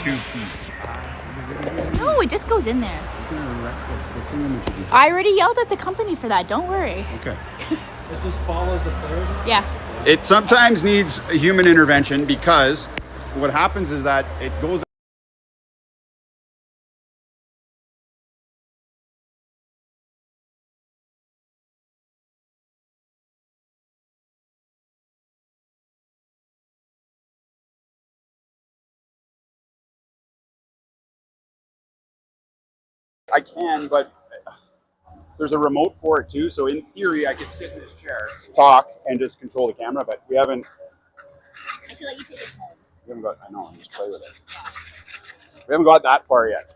two keys. No, it just goes in there. I already yelled at the company for that. Don't worry. Okay. It just follows the players? Yeah. It sometimes needs a human intervention because what happens is that it goes. I can, but there's a remote for it too. So in theory, I could sit in this chair, talk, and just control the camera. But we haven't. I feel like you take it home. We haven't got. I know. Just play with it. We haven't got that far yet.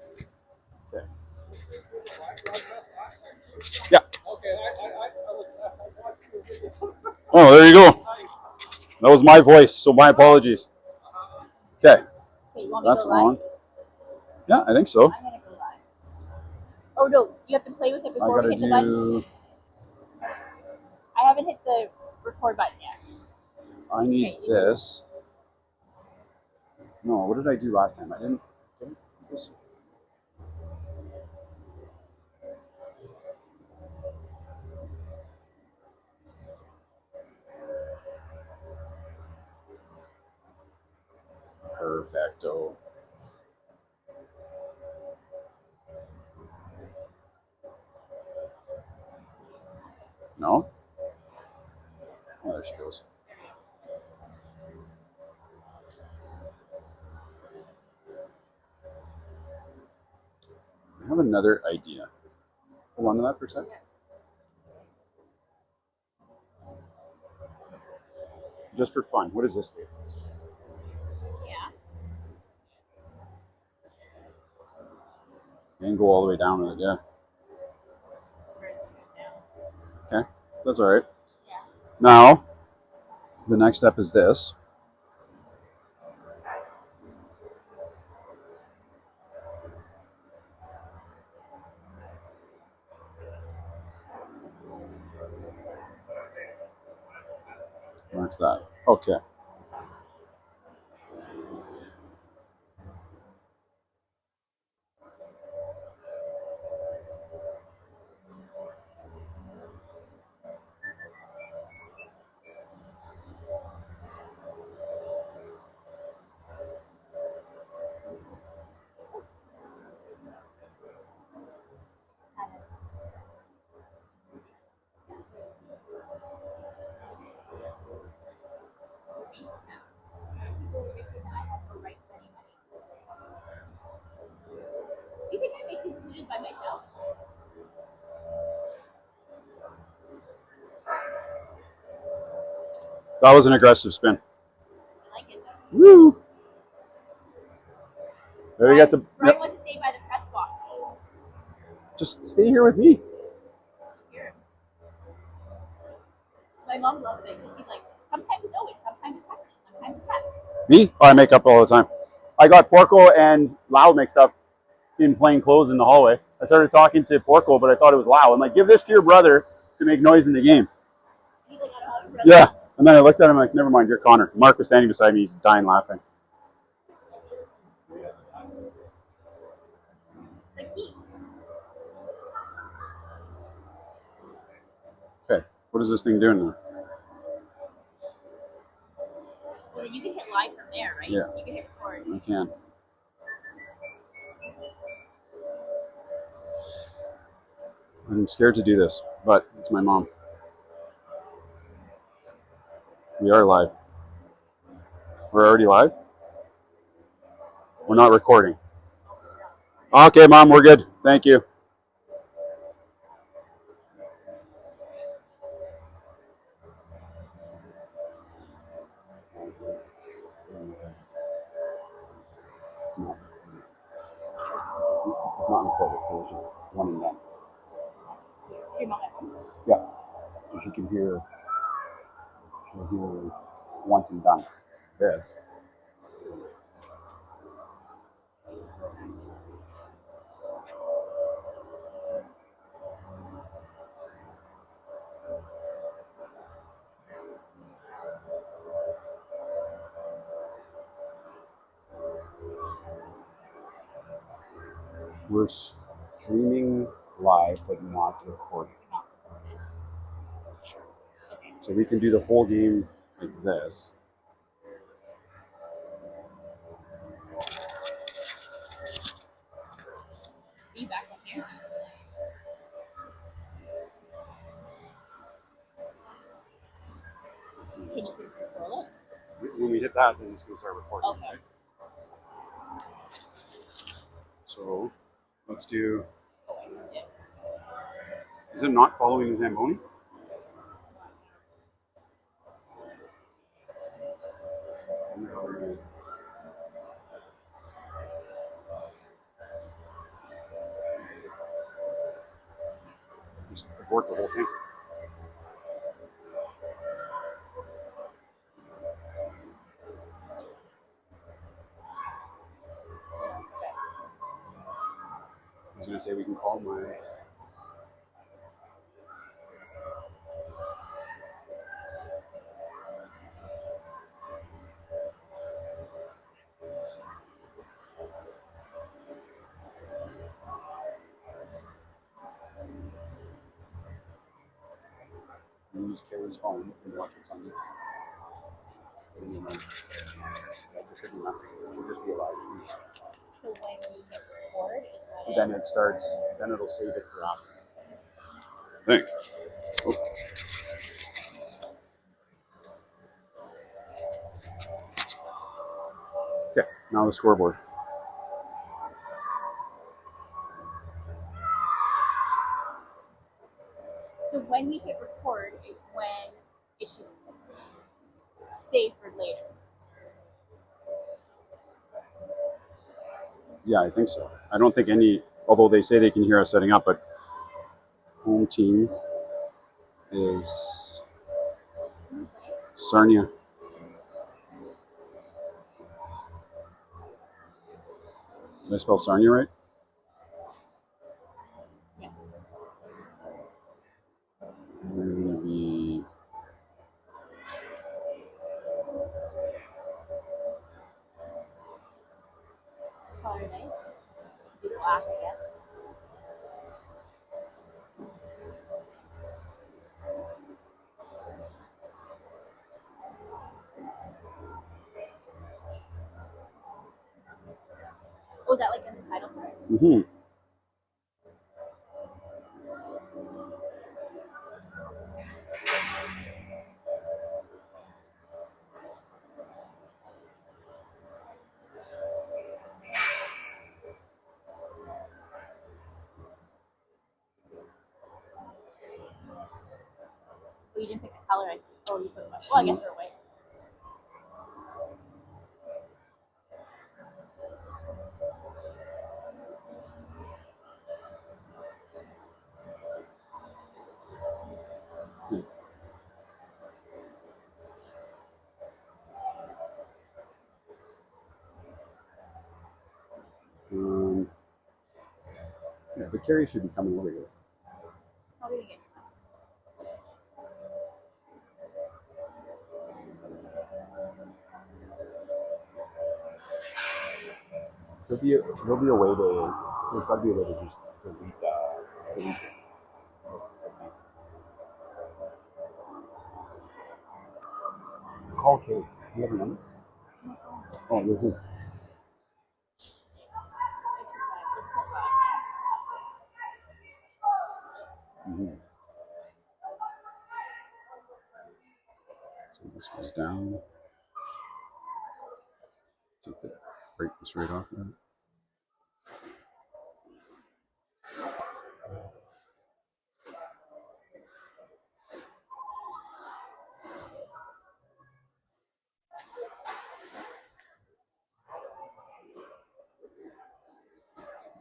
Okay. Yeah. Oh, there you go. That was my voice, so my apologies. Okay. That's on. Yeah, I think so. I'm gonna go live. Oh no, you have to play with it before we hit the button. I haven't hit the record button yet. I need this. No, what did I do last time? I didn't. Did I do this? Perfecto. No? Oh, there she goes. I have another idea. Hold on to that for a second. Just for fun, what does this do? Yeah. And go all the way down with it, yeah. Okay, that's all right. Yeah. Now, the next step is this. Mark that. Okay. You think I make these decisions by myself? That was an aggressive spin. I like it. Woo! There we get the. Brian wants to stay by the press box. Just stay here with me. Here. My mom loves it because she's like, sometimes it's Owen, sometimes it's Hector, sometimes it's Hess. Me? Oh, I make up all the time. I got Porco and Lau mixed up in plain clothes in the hallway. I started talking to Porco, but I thought it was Lau. I'm like, give this to your brother to make noise in the game. He's like, I don't have a brother. Yeah. And then I looked at him like, never mind, you're Connor. Mark was standing beside me. He's dying laughing. Like he. Okay. What is this thing doing now? Well, you can hit live from there, right? Yeah. You can hit record. I can. I'm scared to do this, but it's my mom. We are live. We're already live? We're not recording. Okay, Mom, we're good. Thank you. It's not recorded, so it's just one and done. Your mom at home? Yeah. So she'll hear once and done. This. We're streaming live, but not recording. So we can do the whole game like this. Are you back up here? Can you control it? When we hit that, then it's going to start recording. Okay. Right? So let's do. Is it not following the Zamboni? Just abort the whole thing. I was going to say we can call my. Use Carrie's phone and watch what's on YouTube. That should be enough. It should just be a live feed. So when we hit record, is that Then it starts. Then it'll save it for after. Thanks. Oh. Okay, now the scoreboard. So when we hit record is when it should save for later. Yeah, I think so. I don't think any, although they say they can hear us setting up, but home team is Sarnia. Did I spell Sarnia right? Yeah. We're going to be Color night. Do black, I guess. Oh, is that like in the title card? Mm-hmm. Oh, you didn't pick the color. Oh, you put white. Well, I guess we're white. Yeah, but Carrie should be coming over here. How do we get? There'll be a way to. There's got to be a way to just delete that. Delete it. Call Kate. You have a number? Oh, you're here. Mm-hmm. So this goes down. Break this right off now.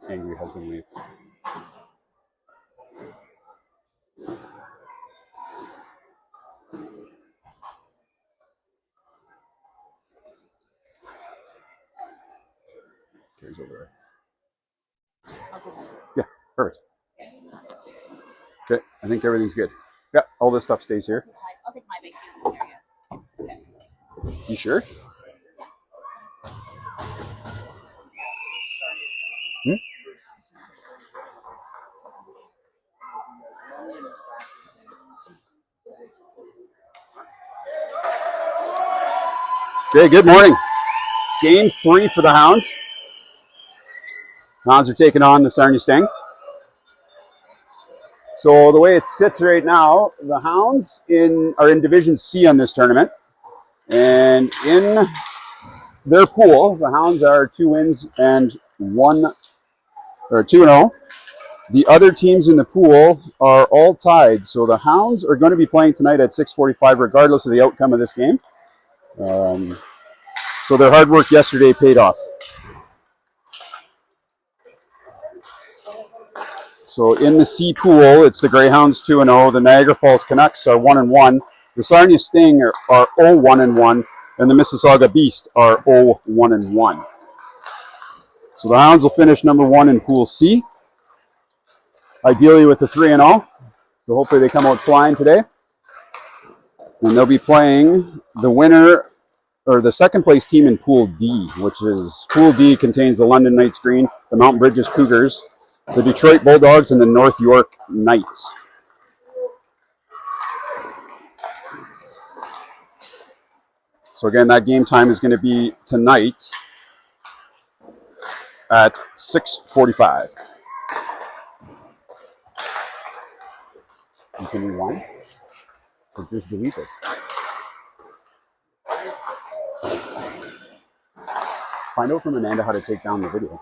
Angry husband wave. Carrie's over there. Yeah, perfect. Okay, I think everything's good. Yeah, all this stuff stays here. I'll take my big too. There you go. You sure? Okay, good morning. Game 3 for the Hounds. Hounds are taking on the Sarnia Sting. So the way it sits right now, the Hounds are in Division C on this tournament. And in their pool, the Hounds are 2 wins and 2-0. The other teams in the pool are all tied. So the Hounds are going to be playing tonight at 6:45 regardless of the outcome of this game. So their hard work yesterday paid off. So in the C pool, it's the Greyhounds 2-0. The Niagara Falls Canucks are 1-1. The Sarnia Sting are 0-1-1, and the Mississauga Beast are 0-1-1. So the Hounds will finish number 1 in Pool C, ideally with a 3-0. So hopefully they come out flying today. And they'll be playing the winner, or the second place team in Pool D, which is, Pool D contains the London Knights Green, the Mount Bridges Cougars, the Detroit Bulldogs, and the North York Knights. So again, that game time is going to be tonight at 6:45. You can rewind? So just delete this. Find out from Amanda how to take down the video.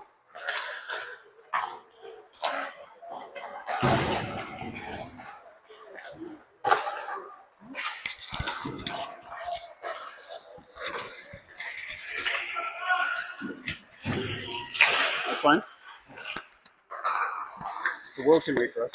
That's fine. The world can wait for us.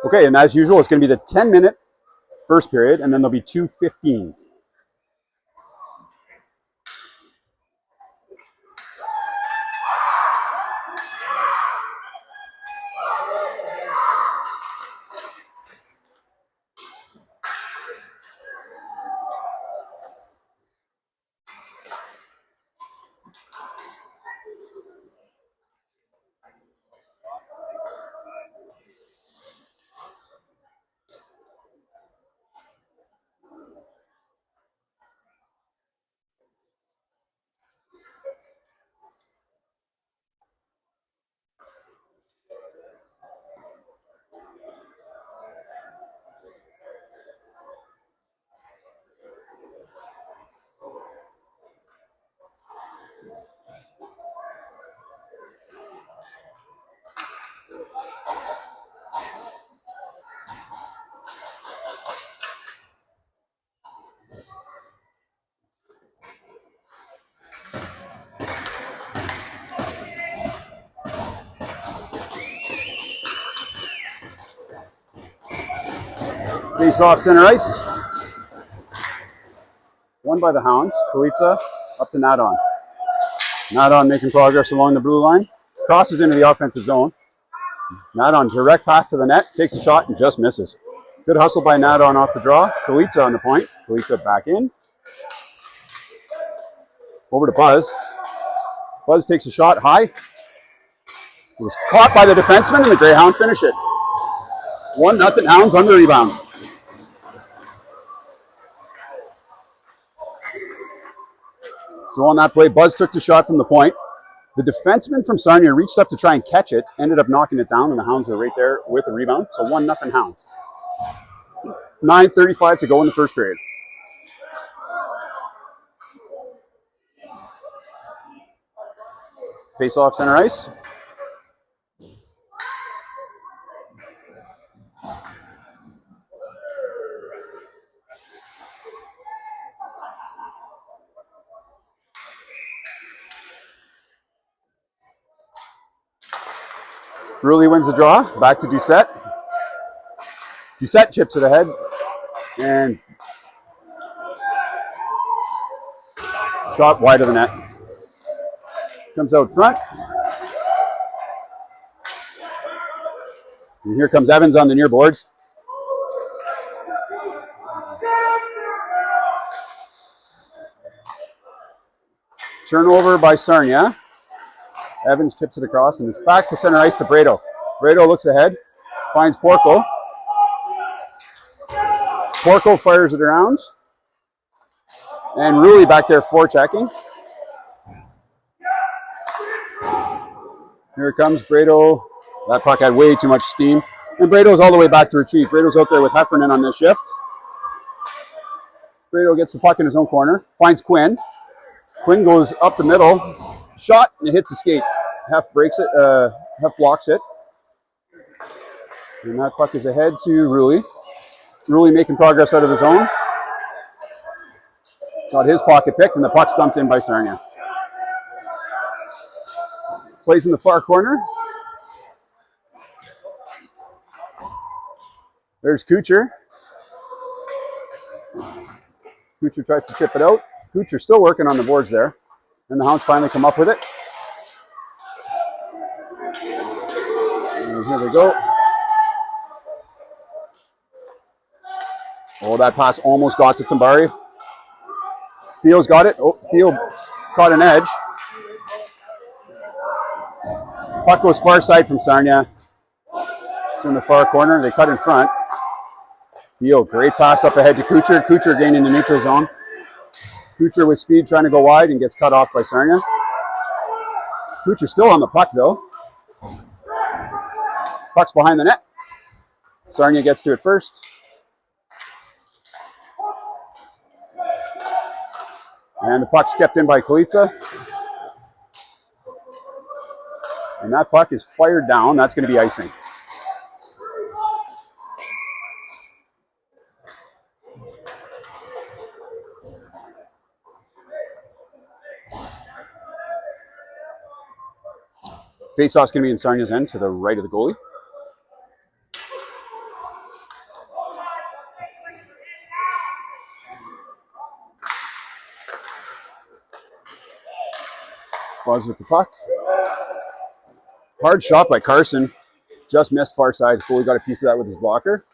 Okay, and as usual, it's going to be the 10-minute first period, and then there'll be 2 15s. Face off center ice. Won by the Hounds. Kulitsa up to Nadon. Nadon making progress along the blue line. Crosses into the offensive zone. Nat on direct path to the net, takes a shot and just misses. Good hustle by Nat on off the draw. Kalitsa on the point. Kalitsa back in. Over to Buzz. Buzz takes a shot high. It was caught by the defenseman, and the Greyhound finish it. 1-0 Hounds on the rebound. So on that play, Buzz took the shot from the point. The defenseman from Sarnia reached up to try and catch it, ended up knocking it down, and the Hounds were right there with the rebound. So 1-0 Hounds. 9:35 to go in the first period. Face off center ice. Rulli wins the draw. Back to Doucette. Doucette chips it ahead. And shot wide of the net. Comes out front. And here comes Evans on the near boards. Turnover by Sarnia. Evans chips it across, and it's back to center ice to Brado. Brado looks ahead, finds Porco. Porco fires it around. And Rulli back there forechecking. Here it comes, Brado. That puck had way too much steam. And Brado's all the way back to retrieve. Brado's out there with Heffernan on this shift. Brado gets the puck in his own corner, finds Quinn. Quinn goes up the middle. Shot, and it hits the skate. Hef breaks it, Hef blocks it. And that puck is ahead to Rulli. Rulli making progress out of the zone. Got his pocket picked, and the puck's dumped in by Sarnia. Plays in the far corner. There's Kucher. Kucher tries to chip it out. Kucher still working on the boards there. And the Hounds finally come up with it. And here we go. Oh, that pass almost got to Tambari. Theo's got it. Oh, Theo caught an edge. Puck goes far side from Sarnia. It's in the far corner. They cut in front. Theo, great pass up ahead to Kucher. Kucher gaining the neutral zone. Kucher with speed trying to go wide and gets cut off by Sarnia. Kucher still on the puck though. Puck's behind the net. Sarnia gets to it first. And the puck's kept in by Kalitsa. And that puck is fired down. That's going to be icing. Face-off's going to be in Sarnia's end to the right of the goalie. Buzz with the puck. Hard shot by Carson. Just missed far side. Goalie got a piece of that with his blocker.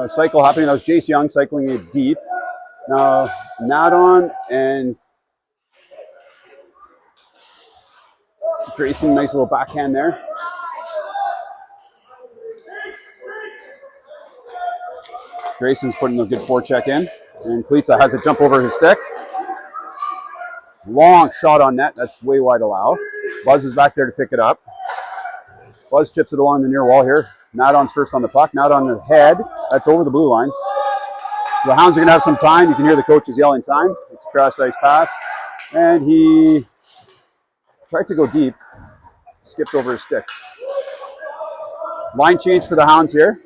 Cycle happening. That was Jace Young cycling it deep. Now Nadon and Grayson, nice little backhand there. Grayson's putting a good forecheck in. And Klitsa has it jump over his stick. Long shot on net. That's way wide allow. Buzz is back there to pick it up. Buzz chips it along the near wall here. Nadon's first on the puck. Nadon on the head. That's over the blue lines. So the Hounds are going to have some time. You can hear the coaches yelling time. It's a cross-ice pass. And he tried to go deep. Skipped over his stick. Line change for the Hounds here.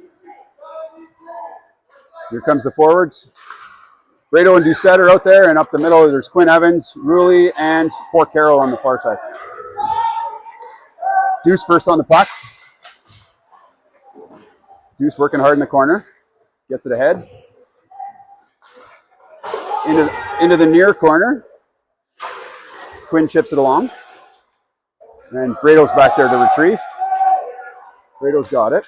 Here comes the forwards. Brado and Doucette are out there, and up the middle there's Quinn Evans, Rulli, and Porcaro on the far side. Deuce first on the puck. Deuce working hard in the corner. Gets it ahead. Into the near corner. Quinn chips it along. And Brado's back there to retrieve. Brado's got it.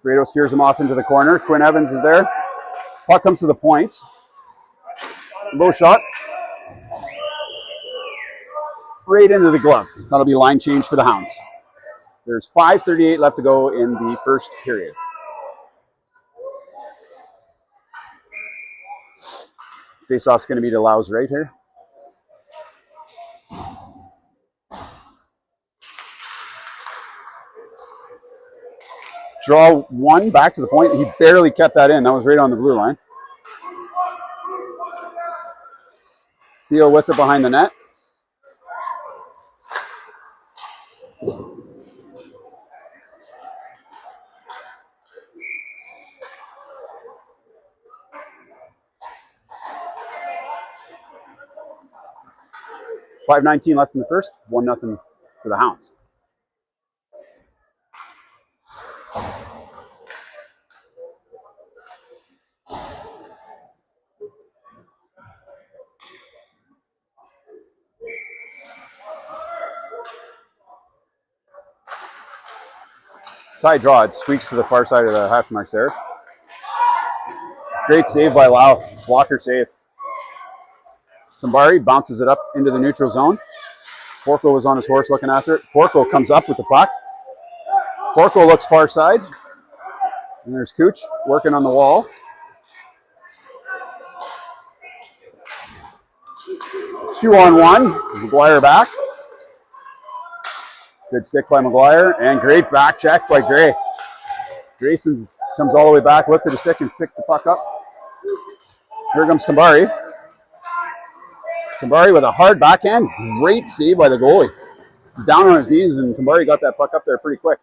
Brado steers him off into the corner. Quinn Evans is there. Puck comes to the point. Low shot. Right into the glove. That'll be line change for the Hounds. There's 5:38 left to go in the first period. Face-off's going to be to Lau's right here. Draw one back to the point. He barely kept that in. That was right on the blue line. Theo with it behind the net. .519 left in the first. 1-0 for the Hounds. Tie draw. It squeaks to the far side of the hash marks there. Great save by Lau. Blocker save. Sambari bounces it up into the neutral zone. Porco was on his horse looking after it. Porco comes up with the puck. Porco looks far side. And there's Cooch working on the wall. 2-on-1. McGuire back. Good stick by McGuire. And great back check by Gray. Grayson comes all the way back, lifted his stick and picked the puck up. Here comes Tambari. Tambari with a hard backhand. Great save by the goalie. He's down on his knees, and Tambari got that puck up there pretty quick.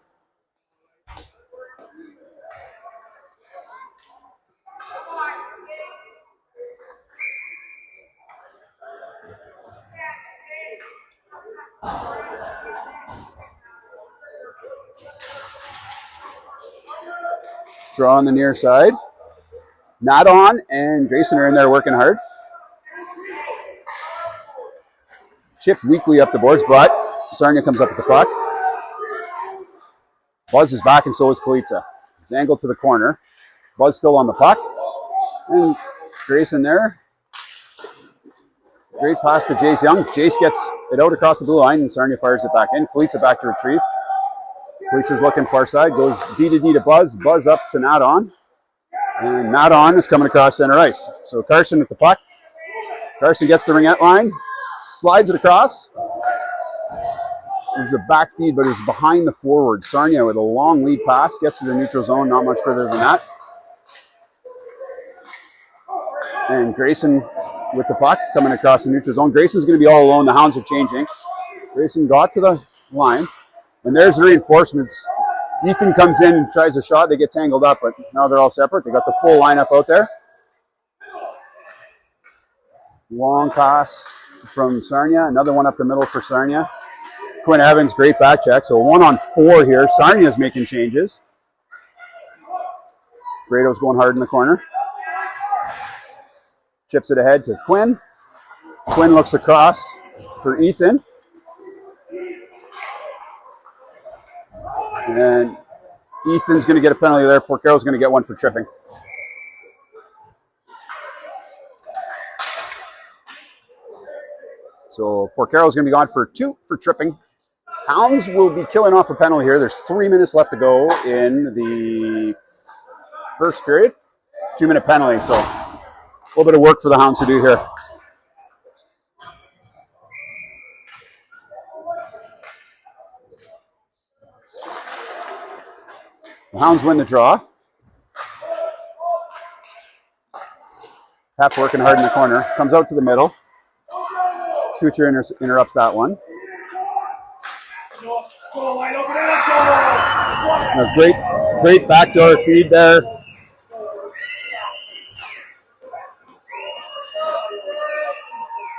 Draw on the near side. Not on, and Grayson are in there working hard. Chip weakly up the boards, but Sarnia comes up with the puck. Buzz is back, and so is Kalitsa. Angled to the corner. Buzz still on the puck. And Grayson there. Great pass to Jace Young. Jace gets it out across the blue line, and Sarnia fires it back in. Kalitsa back to retrieve. Kalitsa's looking far side. Goes D to D to Buzz. Buzz up to Not On. And Not On is coming across center ice. So Carson with the puck. Carson gets the ringette line. Slides it across. There's a back feed, but it's behind the forward. Sarnia with a long lead pass. Gets to the neutral zone, not much further than that. And Grayson with the puck coming across the neutral zone. Grayson's going to be all alone. The Hounds are changing. Grayson got to the line. And there's the reinforcements. Ethan comes in and tries a shot. They get tangled up, but now they're all separate. They got the full lineup out there. Long pass from Sarnia. Another one up the middle for Sarnia. Quinn Evans, great back check. So 1-on-4 here. Sarnia's making changes. Brado's going hard in the corner. Chips it ahead to Quinn. Quinn looks across for Ethan. And Ethan's going to get a penalty there. Porcaro's going to get one for tripping. So Porcaro's going to be gone for 2 for tripping. Hounds will be killing off a penalty here. There's 3 minutes left to go in the first period. 2-minute penalty, so a little bit of work for the Hounds to do here. The Hounds win the draw. Half working hard in the corner. Comes out to the middle. Kucher interrupts that one. A great backdoor feed there.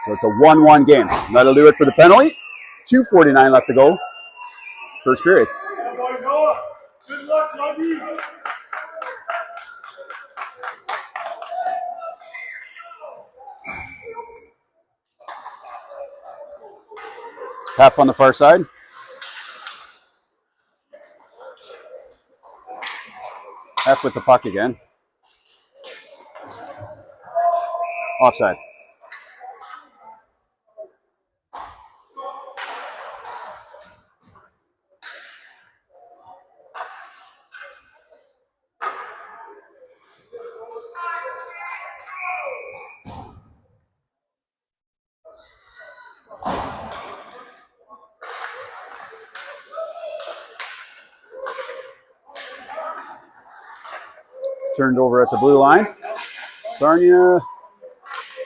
So it's a 1-1 game. That'll do it for the penalty. 2:49 left to go. First period. Good luck, Lobby. Half on the far side. Half with the puck again. Offside. Turned over at the blue line. Sarnia.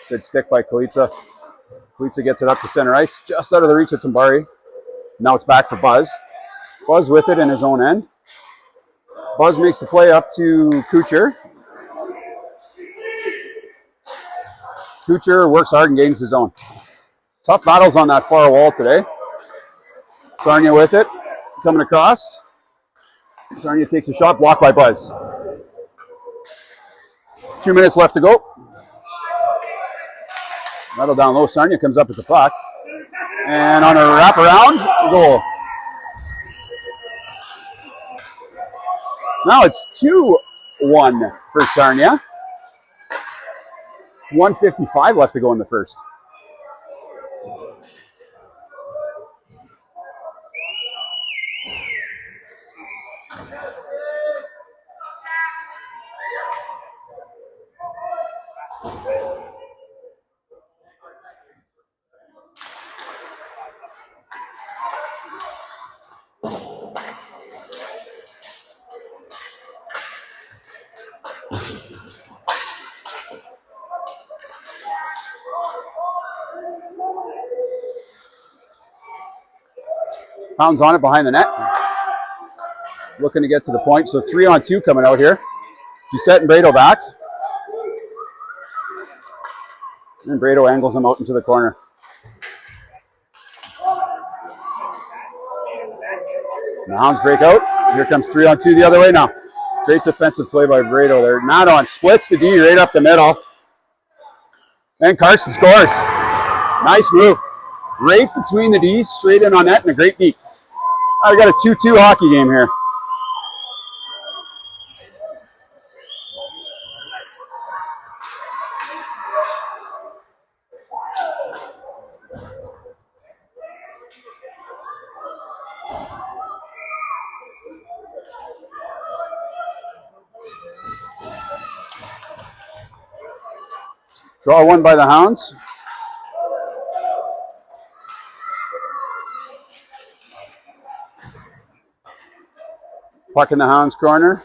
Good stick by Kalitsa. Kalitsa gets it up to center ice, just out of the reach of Tambari. Now it's back for Buzz. Buzz with it in his own end. Buzz makes the play up to Kucher. Kucher works hard and gains his own. Tough battles on that far wall today. Sarnia with it, coming across. Sarnia takes a shot, blocked by Buzz. 2 minutes left to go. Rattle down low, Sarnia comes up with the puck. And on a wraparound, goal. Now it's 2-1 for Sarnia. 1:55 left to go in the first. Pounds on it behind the net. Looking to get to the point. So 3-on-2 coming out here. Doucette and Brado back. And Brado angles him out into the corner. The Hounds break out. Here comes 3-on-2 the other way now. Great defensive play by Brado there. Madon splits the D right up the middle. And Carson scores. Nice move. Right between the D's, straight in on net, and a great beat. I got a 2-2 hockey game here. Draw one by the Hounds. Puck in the Hounds corner.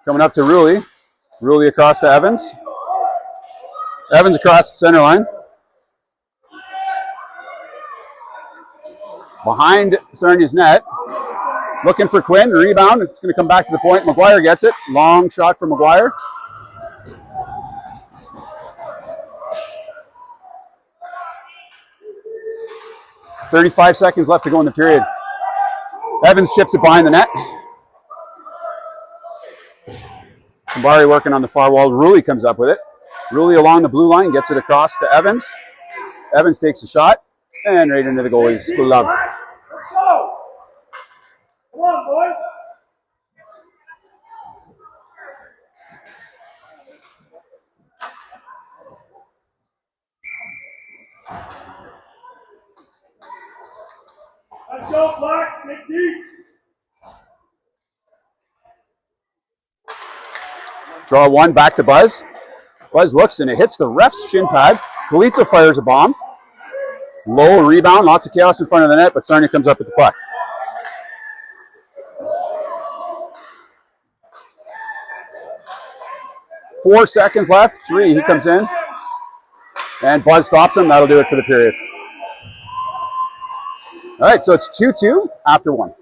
Coming up to Rulli. Rulli across to Evans. Evans across the center line. Behind Sarnia's net. Looking for Quinn. Rebound. It's going to come back to the point. McGuire gets it. Long shot for McGuire. .35 seconds left to go in the period. Evans chips it behind the net. Tambari working on the far wall. Rulli comes up with it. Rulli along the blue line gets it across to Evans. Evans takes a shot and right into the goalie's glove. Let's go. Come on, boys. Let's go, Black. Get deep. Draw one back to Buzz. Buzz looks and it hits the ref's shin pad. Kalitsa fires a bomb. Low rebound, lots of chaos in front of the net, but Sarnia comes up with the puck. .4 seconds left. 3, he comes in. And Buzz stops him. That'll do it for the period. All right, so it's 2-2 after 1.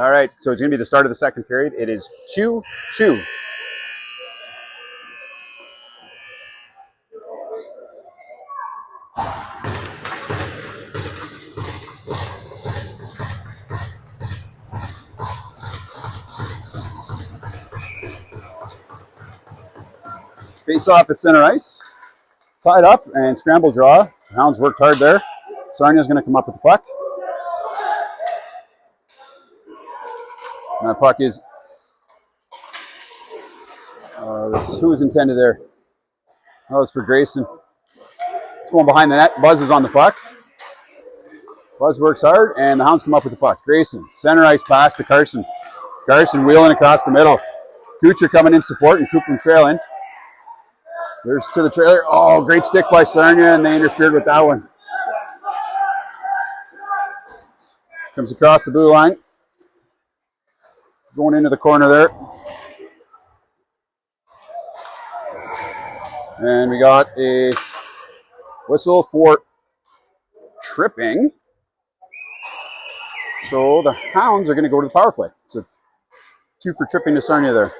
All right, so it's going to be the start of the second period. It is 2-2. Face off at center ice. Tied up and scramble draw. The Hounds worked hard there. Sarnia's going to come up with the puck. And that puck is... who was intended there? Oh, it's for Grayson. It's going behind the net. Buzz is on the puck. Buzz works hard, and the Hounds come up with the puck. Grayson, center ice pass to Carson. Carson wheeling across the middle. Kucher coming in support and Coupland trailing. There's to the trailer. Oh, great stick by Sarnia, and they interfered with that one. Comes across the blue line. Going into the corner there. And we got a whistle for tripping. So the Hounds are going to go to the power play. So 2 for tripping to Sarnia there.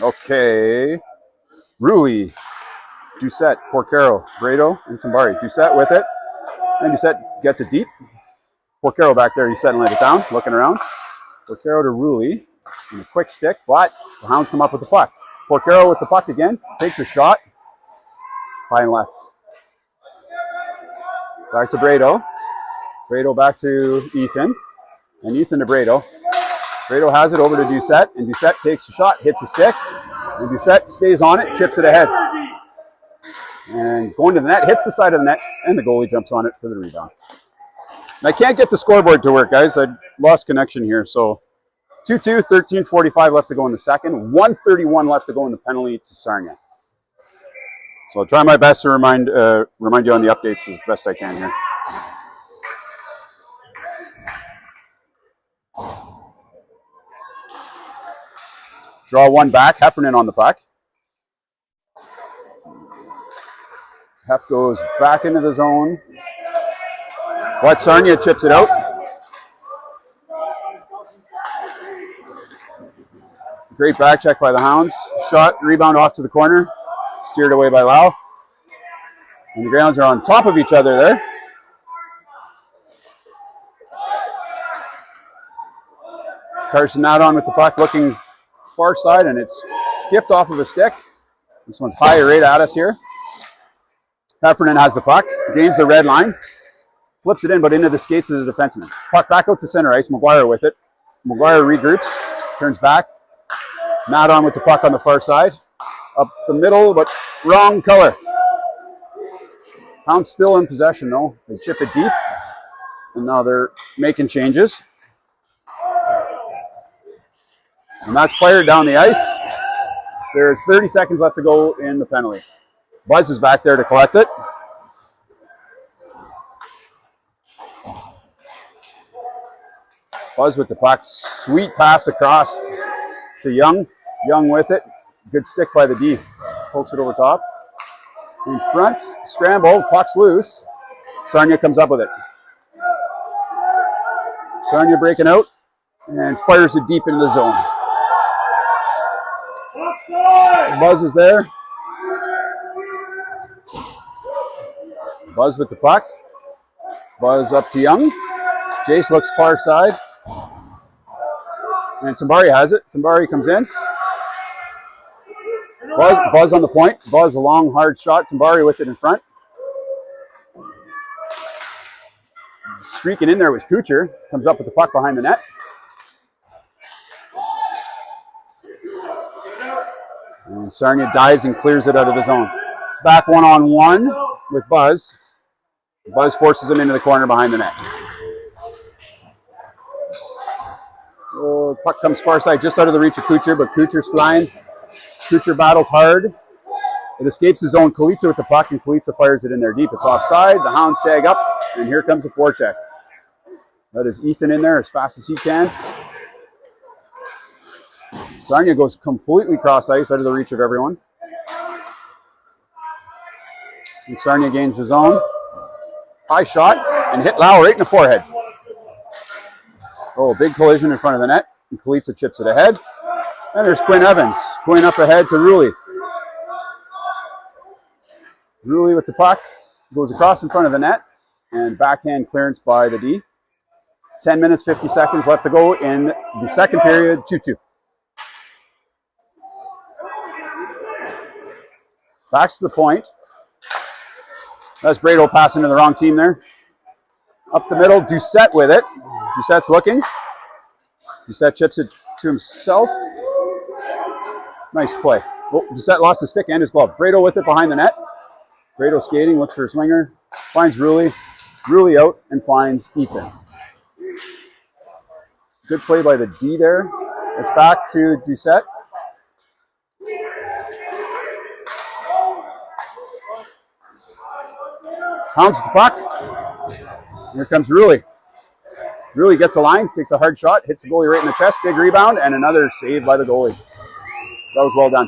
Okay. Ruley, Doucette, Porcaro, Brado, and Tambari. Doucette with it. And Doucette gets it deep. Porcaro back there, he's setting it down, looking around. Porcaro to Ruley. And a quick stick, but the Hounds come up with the puck. Porcaro with the puck again. Takes a shot. High and left. Back to Brado. Brado back to Ethan. And Ethan to Brado. Brado has it over to Doucette, and Doucette takes a shot, hits a stick, and Doucette stays on it, chips it ahead. And going to the net, hits the side of the net, and the goalie jumps on it for the rebound. And I can't get the scoreboard to work, guys. I lost connection here. So 2-2, 13:45 left to go in the second, 1:31 left to go in the penalty to Sarnia. So I'll try my best to remind you on the updates as best I can here. Draw one back, Heffernan on the puck. Hef goes back into the zone. But Sarnia chips it out. Great back check by the Hounds. Shot, rebound off to the corner. Steered away by Lau. And the Greyhounds are on top of each other there. Carson out on with the puck, looking far side, and it's gipped off of a stick. This one's high right at us here. Heffernan has the puck, gains the red line, flips it in, but into the skates of the defenseman. Puck back out to center ice, McGuire with it. McGuire regroups, turns back. Matt on with the puck on the far side. Up the middle, but wrong color. Hounds still in possession though. They chip it deep, and now they're making changes. And that's fired down the ice. There's 30 seconds left to go in the penalty. Buzz is back there to collect it. Buzz with the puck. Sweet pass across to Young. Young with it. Good stick by the D. Pokes it over top. In front, scramble, puck's loose. Sarnia comes up with it. Sarnia breaking out and fires it deep into the zone. Buzz is there. Buzz with the puck. Buzz up to Young. Jace looks far side. And Tambari has it. Tambari comes in. Buzz on the point. Buzz a long, hard shot. Tambari with it in front. Streaking in there was Kucher. Comes up with the puck behind the net. And Sarnia dives and clears it out of the zone. Back one-on-one with Buzz. Buzz forces him into the corner behind the net. Puck comes far side, just out of the reach of Kucher, but Kucher's flying. Kucher battles hard. It escapes the zone. Kalitsa with the puck, and Kalitsa fires it in there deep. It's offside. The Hounds tag up, and here comes the forecheck. That is Ethan in there as fast as he can. Sarnia goes completely cross ice, out of the reach of everyone. And Sarnia gains his own. High shot and hit Lau right in the forehead. Oh, big collision in front of the net. And Kalitsa chips it ahead. And there's Quinn Evans. Quinn up ahead to Ruley. Ruley with the puck. Goes across in front of the net. And backhand clearance by the D. 10 minutes, 50 seconds left to go in the second period, 2-2. Backs to the point. That's Brado passing to the wrong team there. Up the middle, Doucette with it. Doucette's looking. Doucette chips it to himself. Nice play. Oh, Doucette lost his stick and his glove. Brado with it behind the net. Brado skating, looks for a swinger. Finds Ruley. Ruley out and finds Ethan. Good play by the D there. It's back to Doucette. Hounds with the puck. Here comes Ruley. Ruley gets a line, takes a hard shot, hits the goalie right in the chest, big rebound, and another save by the goalie. That was well done.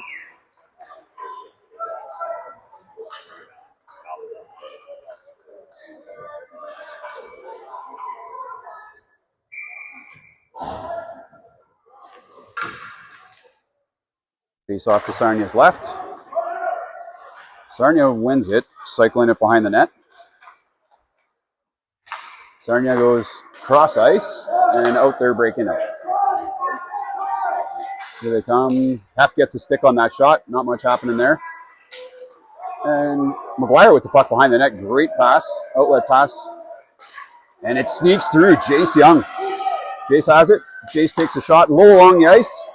Face off to Sarnia's left. Sarnia wins it, cycling it behind the net. Sarnia goes cross ice and out there breaking it. Here they come. Hef gets a stick on that shot. Not much happening there. And McGuire with the puck behind the net. Great pass, outlet pass. And it sneaks through. Jace Young. Jace has it. Jace takes a shot low along the ice.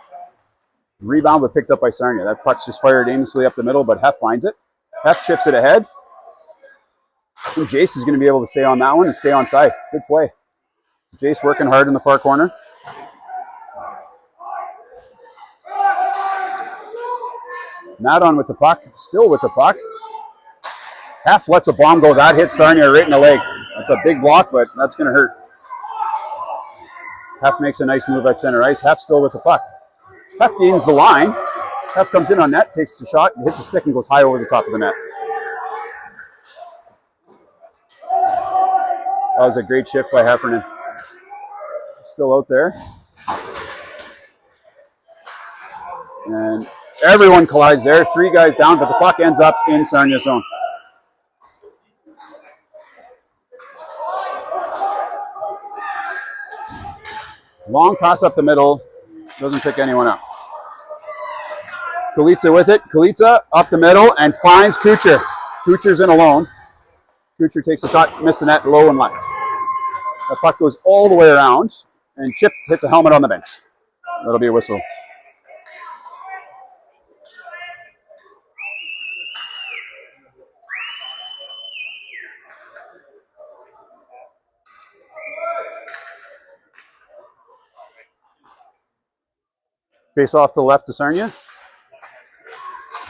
Rebound, but picked up by Sarnia. That puck's just fired aimlessly up the middle, but Hef finds it. Hef chips it ahead. And Jace is going to be able to stay on that one and stay on side. Good play. Jace working hard in the far corner. Madon with the puck. Still with the puck. Hef lets a bomb go. That hits Sarnia right in the leg. That's a big block, but that's going to hurt. Hef makes a nice move at center ice. Hef still with the puck. Hef gains the line. Hef comes in on net, takes the shot, hits a stick, and goes high over the top of the net. That was a great shift by Heffernan. Still out there. And everyone collides there. 3 guys down, but the puck ends up in Sarnia's zone. Long pass up the middle. Doesn't pick anyone up. Kalitsa with it. Kalitsa up the middle and finds Kucher. Kucher's in alone. Kucher takes a shot, missed the net, low and left. The puck goes all the way around, and Chip hits a helmet on the bench. That'll be a whistle. Face off to the left to Sarnia.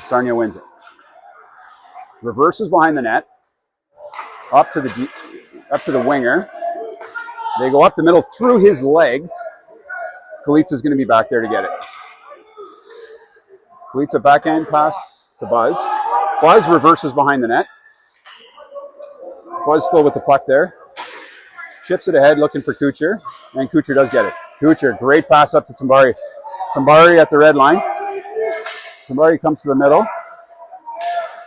Sarnia wins it. Reverses behind the net. Up to the winger. They go up the middle through his legs. Kalitsa's going to be back there to get it. Kalitsa backhand pass to Buzz. Buzz reverses behind the net. Buzz still with the puck there. Chips it ahead looking for Kucher. And Kucher does get it. Kucher, great pass up to Tambari. Tambari at the red line. Tambari comes to the middle.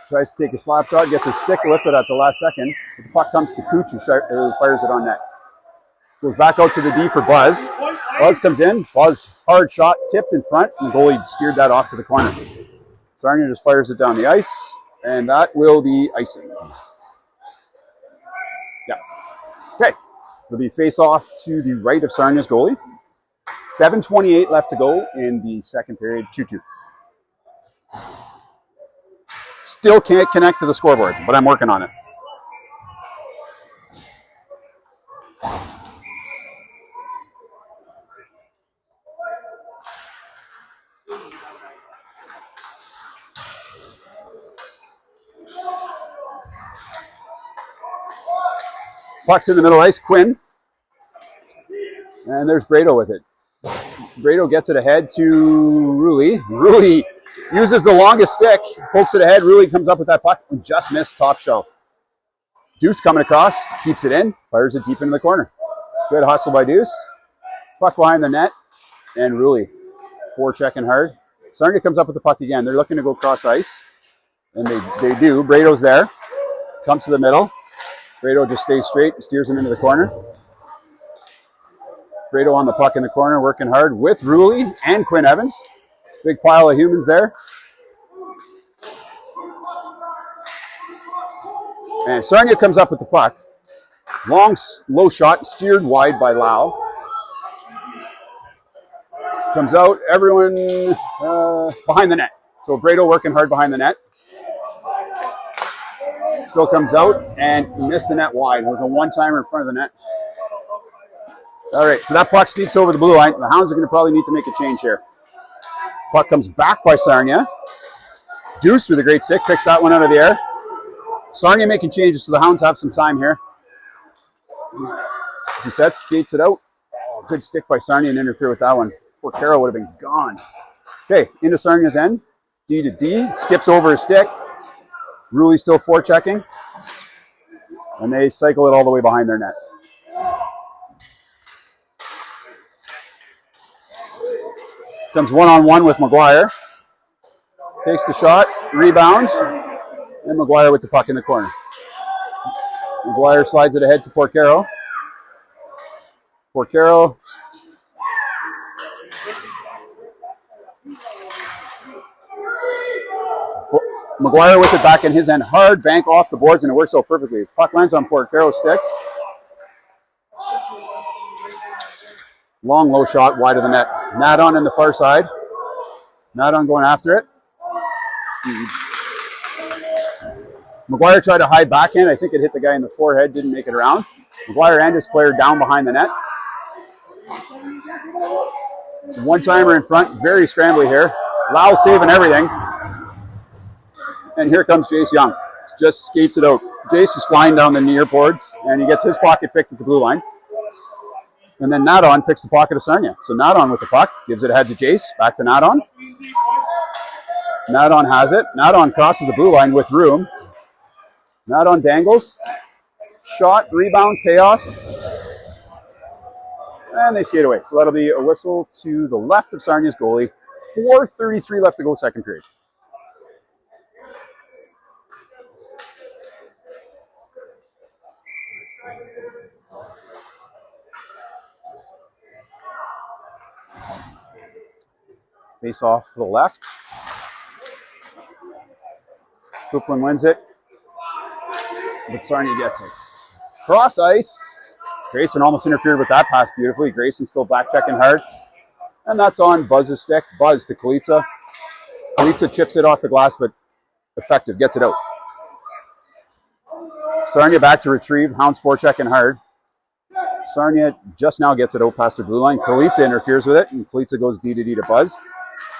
Tries to take a slap shot, gets his stick lifted at the last second. The puck comes to Kucher, who fires it on net. Goes back out to the D for Buzz. Buzz comes in. Buzz, hard shot, tipped in front, and the goalie steered that off to the corner. Sarnia just fires it down the ice, and that will be icing. Yeah. Okay. It'll be face off to the right of Sarnia's goalie. 7:28 left to go in the second period, 2-2. Still can't connect to the scoreboard, but I'm working on it. Puck's in the middle ice, Quinn. And there's Brado with it. Brado gets it ahead to Ruley. Ruley Uses the longest stick, pokes it ahead, really comes up with that puck, and just missed top shelf. Deuce coming across, keeps it in, fires it deep into the corner. Good hustle by Deuce. Puck behind the net, and really forechecking hard. Sarnia comes up with the puck again. They're looking to go cross ice, and they do. Brado's there, comes to the middle. Brado just stays straight, steers him into the corner. Brado on the puck in the corner, working hard with Ruley and Quinn Evans. Big pile of humans there. And Sarnia comes up with the puck. Long, low shot, steered wide by Lau. Comes out, everyone behind the net. So Brado working hard behind the net. Still comes out and missed the net wide. It was a one-timer in front of the net. All right, so that puck sneaks over the blue line. The Hounds are going to probably need to make a change here. Puck comes back by Sarnia. Deuce with a great stick, picks that one out of the air. Sarnia making changes, so the Hounds have some time here. Doucette skates it out. Oh, good stick by Sarnia and interfere with that one. Poor Carroll would have been gone. Okay, into Sarnia's end. D to D, skips over his stick. Ruley still forechecking. And they cycle it all the way behind their net. Comes one-on-one with McGuire. Takes the shot, rebounds, and McGuire with the puck in the corner. McGuire slides it ahead to Porcaro. Porcaro. McGuire with it back in his end. Hard bank off the boards, and it works out perfectly. Puck lands on Porcaro's stick. Long, low shot, wide of the net. Nadon in the far side. Nadon going after it. McGuire tried to hide backhand. I think it hit the guy in the forehead, didn't make it around. McGuire and his player down behind the net. One-timer in front, very scrambly here. Lau saving everything. And here comes Jace Young. Just skates it out. Jace is flying down the near boards, and he gets his pocket picked at the blue line. And then Nadon picks the pocket of Sarnia. So Nadon with the puck, gives it ahead to Jace, back to Nadon. Nadon has it. Nadon crosses the blue line with room. Nadon dangles. Shot, rebound, chaos. And they skate away. So that'll be a whistle to the left of Sarnia's goalie. 4:33 left to go, second period. Face off to the left. Coupland wins it. But Sarnia gets it. Cross ice. Grayson almost interfered with that pass beautifully. Grayson still back checking hard. And that's on Buzz's stick. Buzz to Kalitsa. Kalitsa chips it off the glass, but effective. Gets it out. Sarnia back to retrieve. Hounds forechecking hard. Sarnia just now gets it out past the blue line. Kalitsa interferes with it, and Kalitsa goes D to D to Buzz.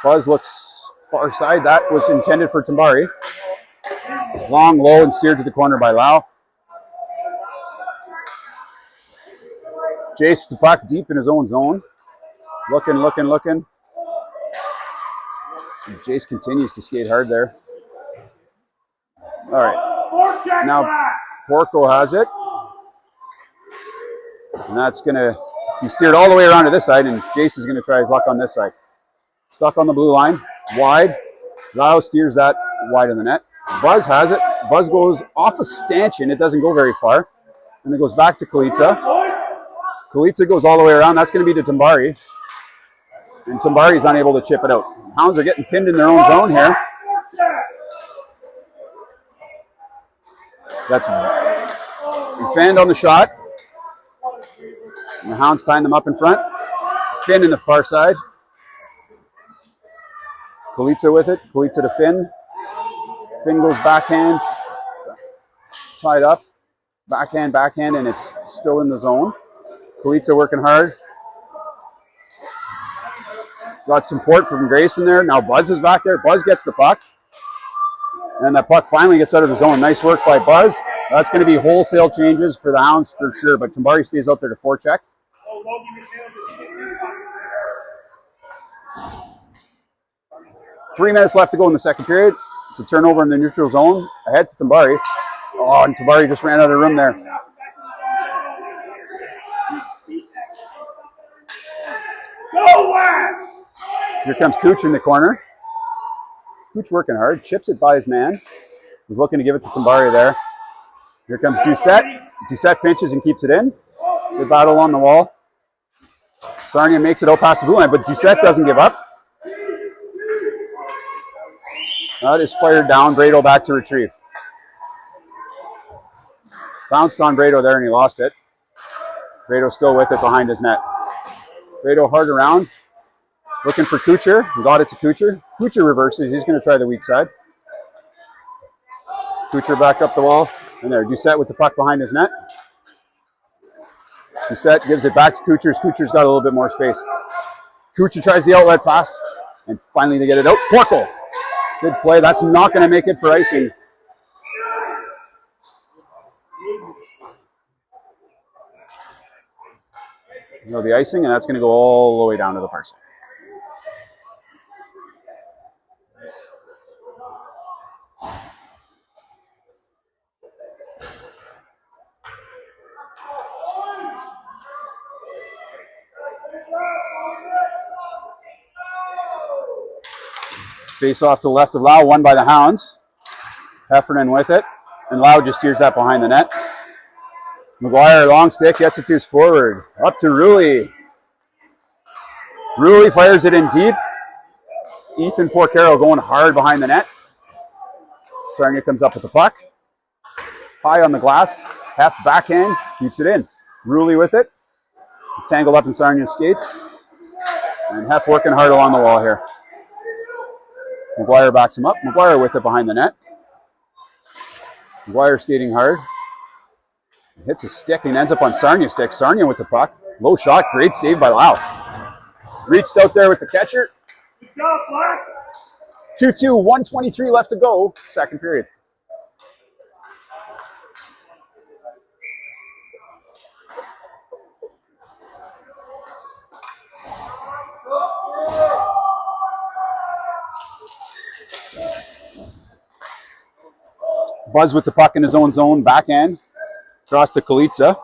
Buzz looks far side. That was intended for Tambari. Long, low, and steered to the corner by Lau. Jace with the puck deep in his own zone. Looking. And Jace continues to skate hard there. All right. Now Porco has it. And that's going to be steered all the way around to this side, and Jace is going to try his luck on this side. Stuck on the blue line, wide. Lau steers that wide in the net. Buzz has it. Buzz goes off a stanchion. It doesn't go very far. And it goes back to Kalitsa. Kalitsa goes all the way around. That's going to be to Tambari. And Tambari's unable to chip it out. Hounds are getting pinned in their own zone here. That's Fanned on the shot. And the Hounds tying them up in front. Finn in the far side. Kalitsa with it. Kalitsa to Finn. Finn goes backhand. Tied up. Backhand, and it's still in the zone. Kalitsa working hard. Got support from Grayson there. Now Buzz is back there. Buzz gets the puck. And that puck finally gets out of the zone. Nice work by Buzz. That's going to be wholesale changes for the Hounds for sure. But Tambari stays out there to forecheck. 3 minutes left to go in the second period. It's a turnover in the neutral zone. Ahead to Tambari. Oh, and Tambari just ran out of room there. Go West! Here comes Cooch in the corner. Cooch working hard. Chips it by his man. He's looking to give it to Tambari there. Here comes Doucette. Doucette pinches and keeps it in. Good battle on the wall. Sarnia makes it out past the blue line, but Doucette doesn't give up. That is fired down. Brado back to retrieve. Bounced on Brado there and he lost it. Brado still with it behind his net. Brado hard around. Looking for Kucher. Got it to Kucher. Kucher reverses. He's going to try the weak side. Kucher back up the wall. And there, Doucette with the puck behind his net. Doucette gives it back to Kucher. Kucher's got a little bit more space. Kucher tries the outlet pass. And finally they get it out. Porkle. Good play. That's not going to make it for icing. The icing, and that's going to go all the way down to the far side. Face off to the left of Lau, won by the Hounds. Heffernan with it, and Lau just steers that behind the net. McGuire, long stick, gets it to his forward. Up to Rulli. Rulli fires it in deep. Ethan Porcaro going hard behind the net. Sarnia comes up with the puck. High on the glass. Hef backhand, keeps it in. Rulli with it. Tangled up in Sarnia's skates. And Hef working hard along the wall here. McGuire backs him up. McGuire with it behind the net. McGuire skating hard. Hits a stick and ends up on Sarnia's stick. Sarnia with the puck. Low shot. Great save by Lau. Reached out there with the catcher. Good job, Black. 2-2, 1:23 left to go. Second period. Buzz with the puck in his own zone. Backhand. Across to Kalitsa.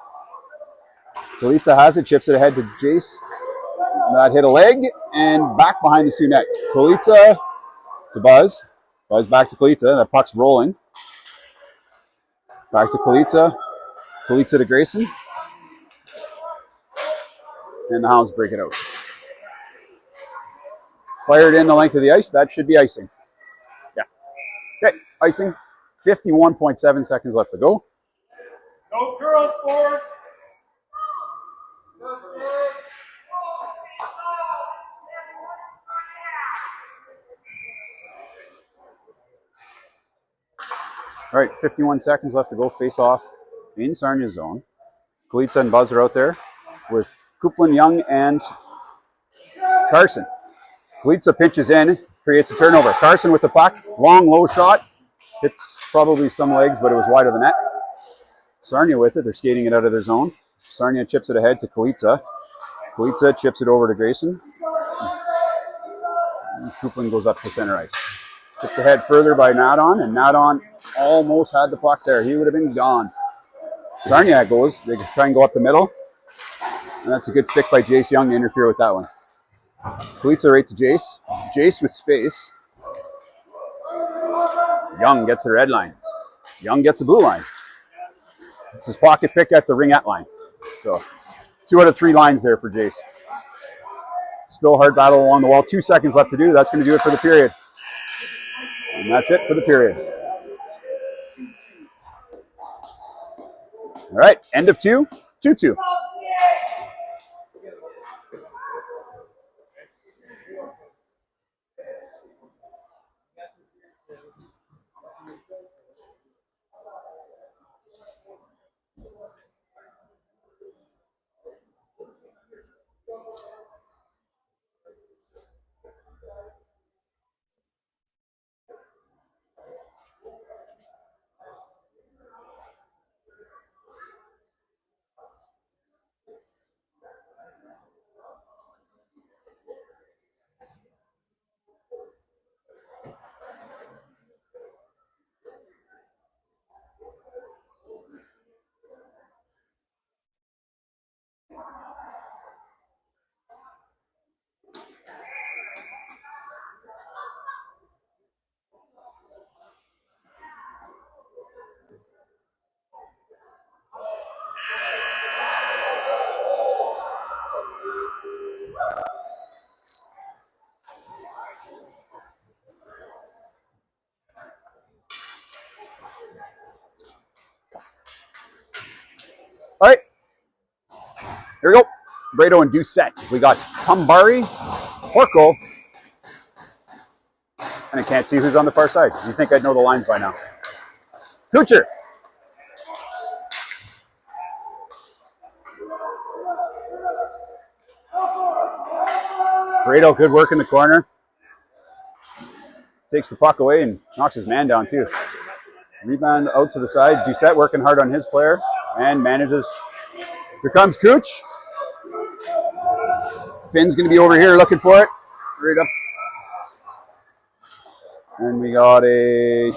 Kalitsa has it. Chips it ahead to Jace. That hit a leg. And back behind the Sioux net. Kalitsa to Buzz. Buzz back to Kalitsa. That puck's rolling. Back to Kalitsa. Kalitsa to Grayson. And the Hounds break it out. Fired in the length of the ice. That should be icing. Yeah. Okay, icing. 51.7 seconds left to go. No girls, forwards. All right, 51 seconds left to go. Face off in Sarnia's zone. Kalitsa and Buzz are out there with Kuplin, Young, and Carson. Kalitsa pinches in, creates a turnover. Carson with the puck. Long, low shot. Hits probably some legs, but it was wide of the net. Sarnia with it. They're skating it out of their zone. Sarnia chips it ahead to Kalitsa. Kalitsa chips it over to Grayson. And Kuplin goes up to center ice. Chipped ahead further by Nadon, and Nadon almost had the puck there. He would have been gone. Sarnia goes. They try and go up the middle. And that's a good stick by Jace Young to interfere with that one. Kalitsa right to Jace. Jace with space. Young gets the red line. Young gets the blue line. It's his pocket pick at the ringette line. So 2 out of 3 lines there for Jace. Still hard battle along the wall. 2 seconds left to do. That's going to do it for the period. And that's it for the period. All right, end of 2, 2-2. Here we go. Brado and Doucette. We got Tumbari, Porco, and I can't see who's on the far side. You think I'd know the lines by now. Kucher. Brado, good work in the corner. Takes the puck away and knocks his man down too. Rebound out to the side. Doucette working hard on his player and manages. Here comes Cooch. Finn's going to be over here looking for it. Right up. And we got a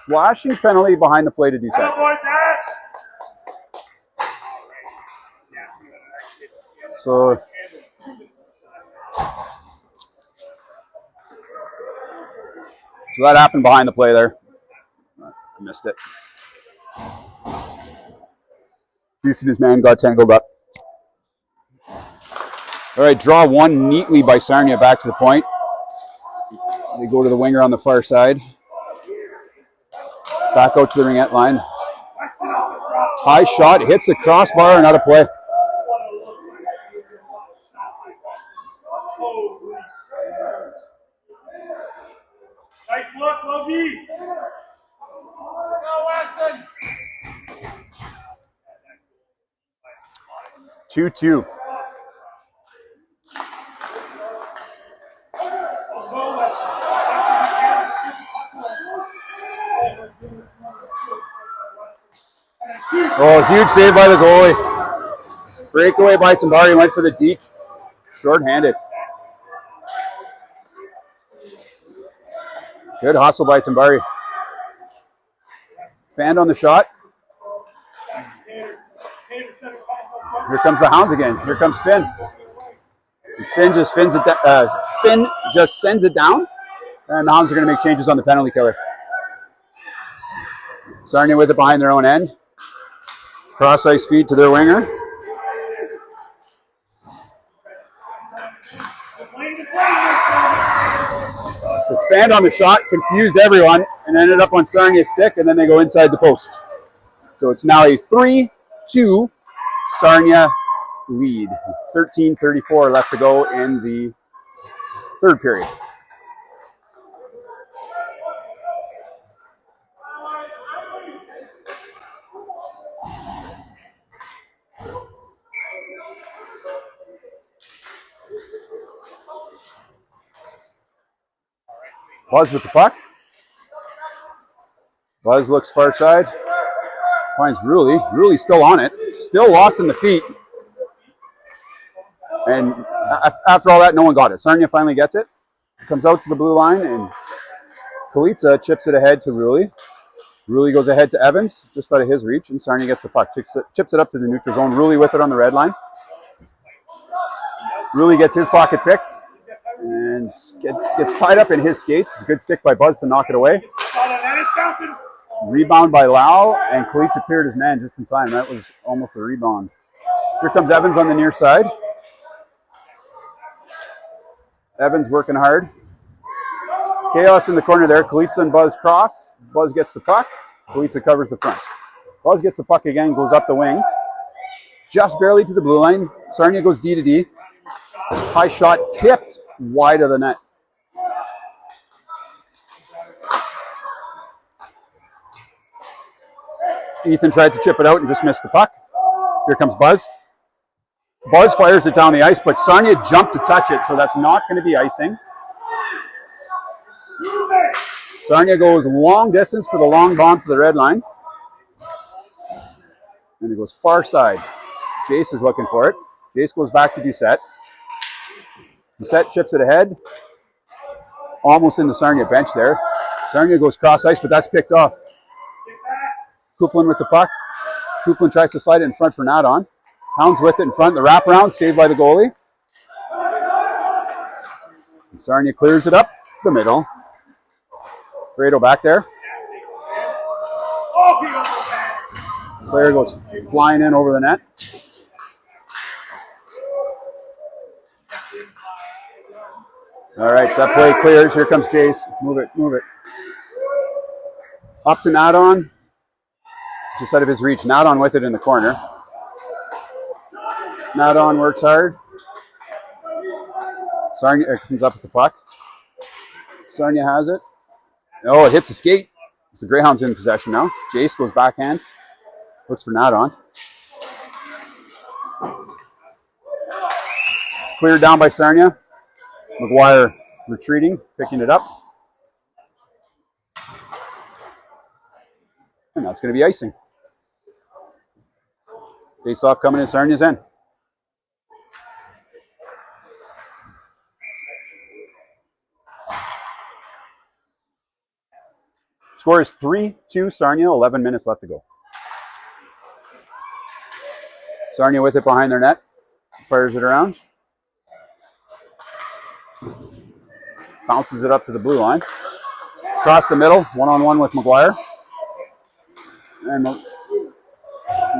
flashing penalty behind the play to Doucette. So that happened behind the play there. I missed it. Houston, his man got tangled up. All right, draw one neatly by Sarnia back to the point. They go to the winger on the far side. Back out to the ringette line. High shot, hits the crossbar and out of play. Nice look, Logie. Go, Weston. 2-2. Oh, huge save by the goalie. Breakaway by Tumbari, went for the deke. Short-handed. Good hustle by Tumbari. Fanned on the shot. Here comes the Hounds again. Here comes Finn. And Finn just sends it down, and the Hounds are going to make changes on the penalty killer. Sarnia with it behind their own end. Cross ice feed to their winger. The fan on the shot confused everyone and ended up on Sarnia's stick, and then they go inside the post. So it's now a 3-2 Sarnia lead. 13:34 left to go in the third period. Buzz with the puck. Buzz looks far side. Finds Ruley. Ruley's still on it. Still lost in the feet. And after all that, no one got it. Sarnia finally gets it. Comes out to the blue line, and Kalitsa chips it ahead to Ruley. Ruley goes ahead to Evans, just out of his reach, and Sarnia gets the puck. Chips it up to the neutral zone. Ruley with it on the red line. Ruley gets his pocket picked and gets tied up in his skates. Good stick by Buzz to knock it away. Rebound by Lau, and Kalitsa cleared his man just in time. That was almost a rebound. Here comes Evans on the near side. Evans working hard. Chaos in the corner there. Kalitsa and Buzz cross. Buzz gets the puck. Kalitsa covers the front. Buzz gets the puck again, goes up the wing. Just barely to the blue line. Sarnia goes D to D. High shot tipped wide of the net. Ethan tried to chip it out and just missed the puck. Here comes Buzz. Buzz fires it down the ice, but Sarnia jumped to touch it, so that's not going to be icing. Sarnia goes long distance for the long bomb to the red line. And it goes far side. Jace is looking for it. Jace goes back to Doucette. Doucette chips it ahead. Almost in the Sarnia bench there. Sarnia goes cross ice, but that's picked off. Kuplin with the puck. Kuplin tries to slide it in front for Nadon. Hounds with it in front. The wraparound saved by the goalie. And Sarnia clears it up the middle. Brado back there. Player goes flying in over the net. All right, that play clears. Here comes Jace. Move it, move it. Up to Nadon. Just out of his reach. Nadon with it in the corner. Nadon works hard. Sarnia comes up with the puck. Sarnia has it. Oh, it hits the skate. It's the Greyhounds in possession now. Jace goes backhand. Looks for Nadon. Cleared down by Sarnia. McGuire retreating, picking it up. And that's going to be icing. Face off coming in Sarnia's end. Score is 3-2 Sarnia, 11 minutes left to go. Sarnia with it behind their net. Fires it around. Bounces it up to the blue line. Across the middle, one-on-one with McGuire. And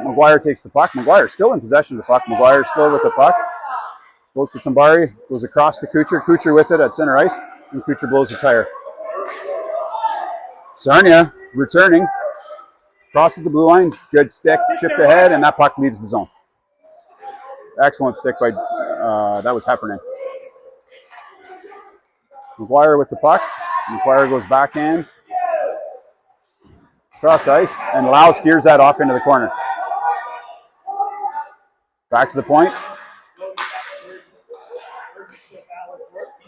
McGuire takes the puck. McGuire still in possession of the puck. McGuire still with the puck. Goes to Tambari. Goes across to Kucher. Kucher with it at center ice. And Kucher blows the tire. Sarnia returning. Crosses the blue line. Good stick. Chipped ahead. And that puck leaves the zone. Excellent stick by, that was Heffernan. McGuire with the puck. McGuire goes backhand. Cross ice. And Lau steers that off into the corner. Back to the point.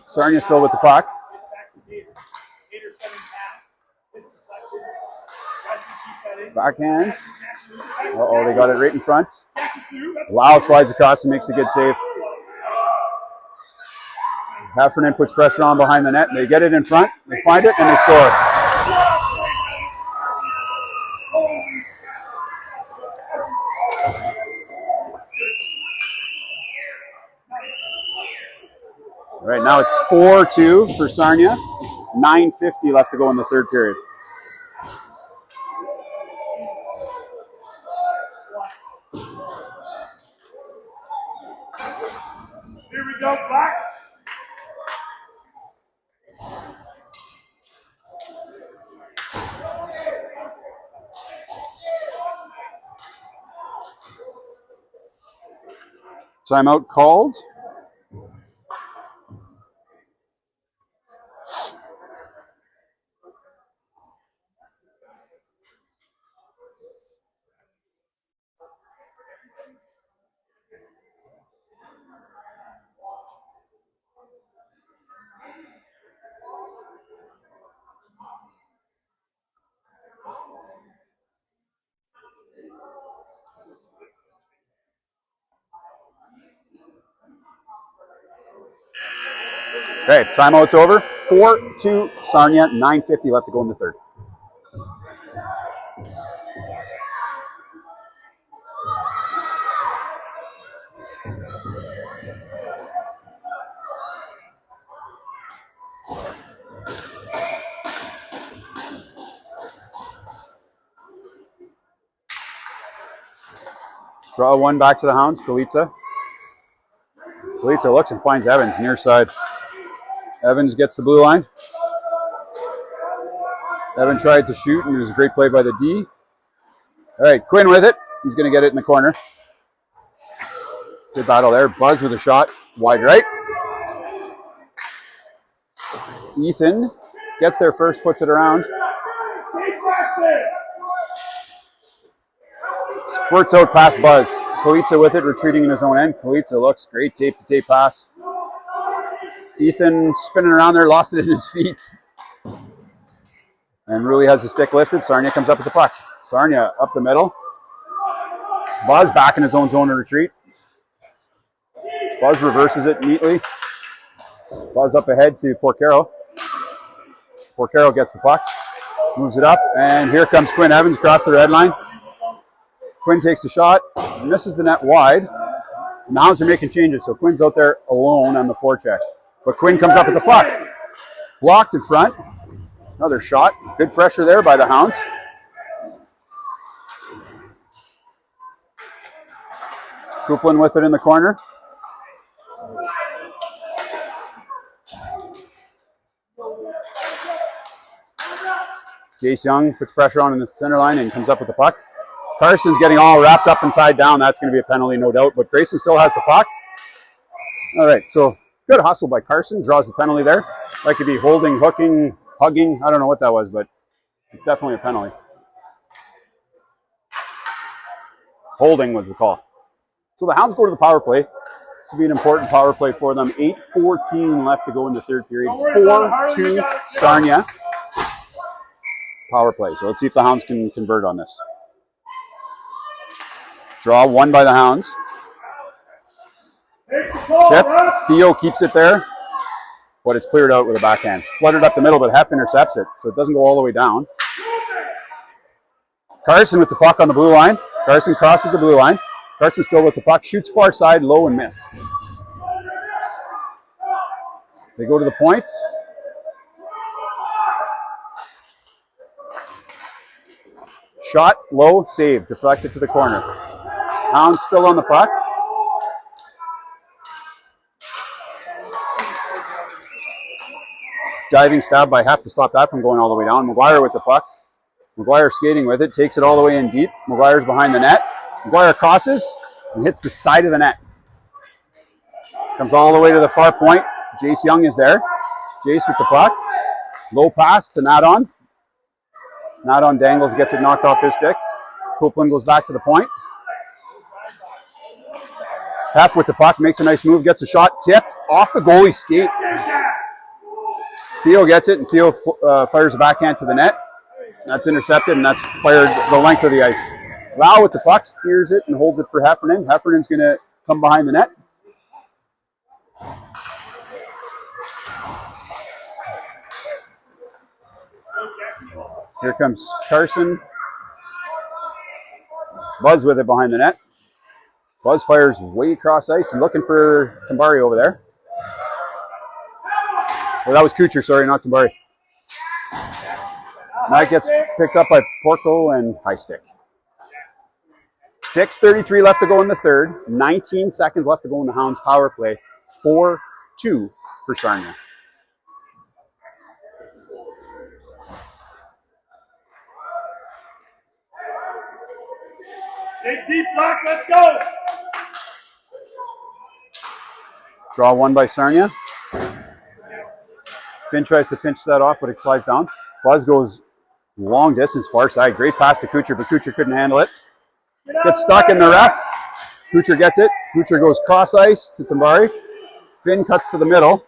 Sarnia still with the puck. Backhand. Uh-oh, they got it right in front. Lau slides across and makes a good save. Heffernan puts pressure on behind the net. They get it in front. They find it and they score. All right, now it's 4-2 for Sarnia. 9:50 left to go in the third period. Here we go, Black. Timeout called. Okay, timeout's over. 4-2 Sarnia, 9:50 left to go in the third. Draw one back to the Hounds, Kalitsa. Kalitsa looks and finds Evans near side. Evans gets the blue line. Evan tried to shoot, and it was a great play by the D. All right, Quinn with it. He's going to get it in the corner. Good battle there. Buzz with a shot. Wide right. Ethan gets there first, puts it around. Squirts out past Buzz. Kalitsa with it, retreating in his own end. Kalitsa looks great. Tape-to-tape pass. Ethan spinning around there, lost it in his feet. And Rulli has the stick lifted. Sarnia comes up with the puck. Sarnia up the middle. Buzz back in his own zone of retreat. Buzz reverses it neatly. Buzz up ahead to Porcaro. Porcaro gets the puck. Moves it up. And here comes Quinn Evans across the red line. Quinn takes a shot. Misses the net wide. And the Hounds are making changes. So Quinn's out there alone on the forecheck. But Quinn comes up with the puck. Blocked in front. Another shot. Good pressure there by the Hounds. Kuplin with it in the corner. Jace Young puts pressure on in the center line and comes up with the puck. Carson's getting all wrapped up and tied down. That's going to be a penalty, no doubt. But Grayson still has the puck. All right, so good hustle by Carson. Draws the penalty there. That could be holding, hooking, hugging. I don't know what that was, but definitely a penalty. Holding was the call. So the Hounds go to the power play. This will be an important power play for them. 8:14 left to go in the third period. 4-2 Sarnia. Power play. So let's see if the Hounds can convert on this. Draw one by the Hounds. Chipped. Theo keeps it there, but it's cleared out with a backhand. Flooded up the middle, but Heff intercepts it, so it doesn't go all the way down. Carson with the puck on the blue line. Carson crosses the blue line. Carson still with the puck. Shoots far side, low and missed. They go to the point. Shot, low, save. Deflected to the corner. Hounds still on the puck. Diving stab by Heff to stop that from going all the way down. McGuire with the puck. McGuire skating with it. Takes it all the way in deep. McGuire's behind the net. McGuire crosses and hits the side of the net. Comes all the way to the far point. Jace Young is there. Jace with the puck. Low pass to Nadon. Nadon dangles, gets it knocked off his stick. Copeland goes back to the point. Heff with the puck, makes a nice move, gets a shot, tipped off the goalie skate. Theo gets it, and Theo fires a backhand to the net. That's intercepted, and that's fired the length of the ice. Lau with the puck, steers it and holds it for Heffernan. Heffernan's going to come behind the net. Here comes Carson. Buzz with it behind the net. Buzz fires way across ice and looking for Tambari over there. Well, that was Kucher, sorry, not Tambari. That gets picked up by Porco and High Stick. 6:33 left to go in the third. 19 seconds left to go in the Hounds power play. 4-2 for Sarnia. Dig deep, Black, let's go! Draw one by Sarnia. Finn tries to pinch that off, but it slides down. Buzz goes long distance, far side. Great pass to Kucher, but Kucher couldn't handle it. Gets stuck in the ref. Kucher gets it. Kucher goes cross ice to Tambari. Finn cuts to the middle.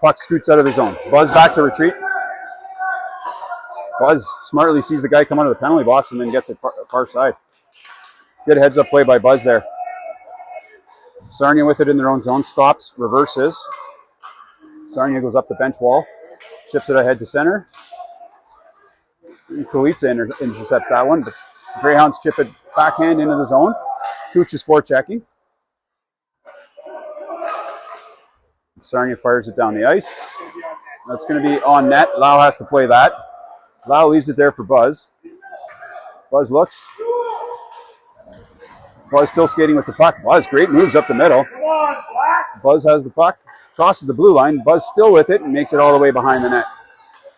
Puck scoots out of the zone. Buzz back to retreat. Buzz smartly sees the guy come out of the penalty box and then gets it far side. Good heads up play by Buzz there. Sarnia with it in their own zone. Stops, reverses. Sarnia goes up the bench wall. Chips it ahead to center. Kulitsa intercepts that one, but Greyhounds chip it backhand into the zone. Cooch is forechecking. Sarnia fires it down the ice. That's going to be on net. Lau has to play that. Lau leaves it there for Buzz. Buzz looks. Buzz still skating with the puck. Buzz, great moves up the middle. Come on, Black! Buzz has the puck. Crosses the blue line. Buzz still with it and makes it all the way behind the net.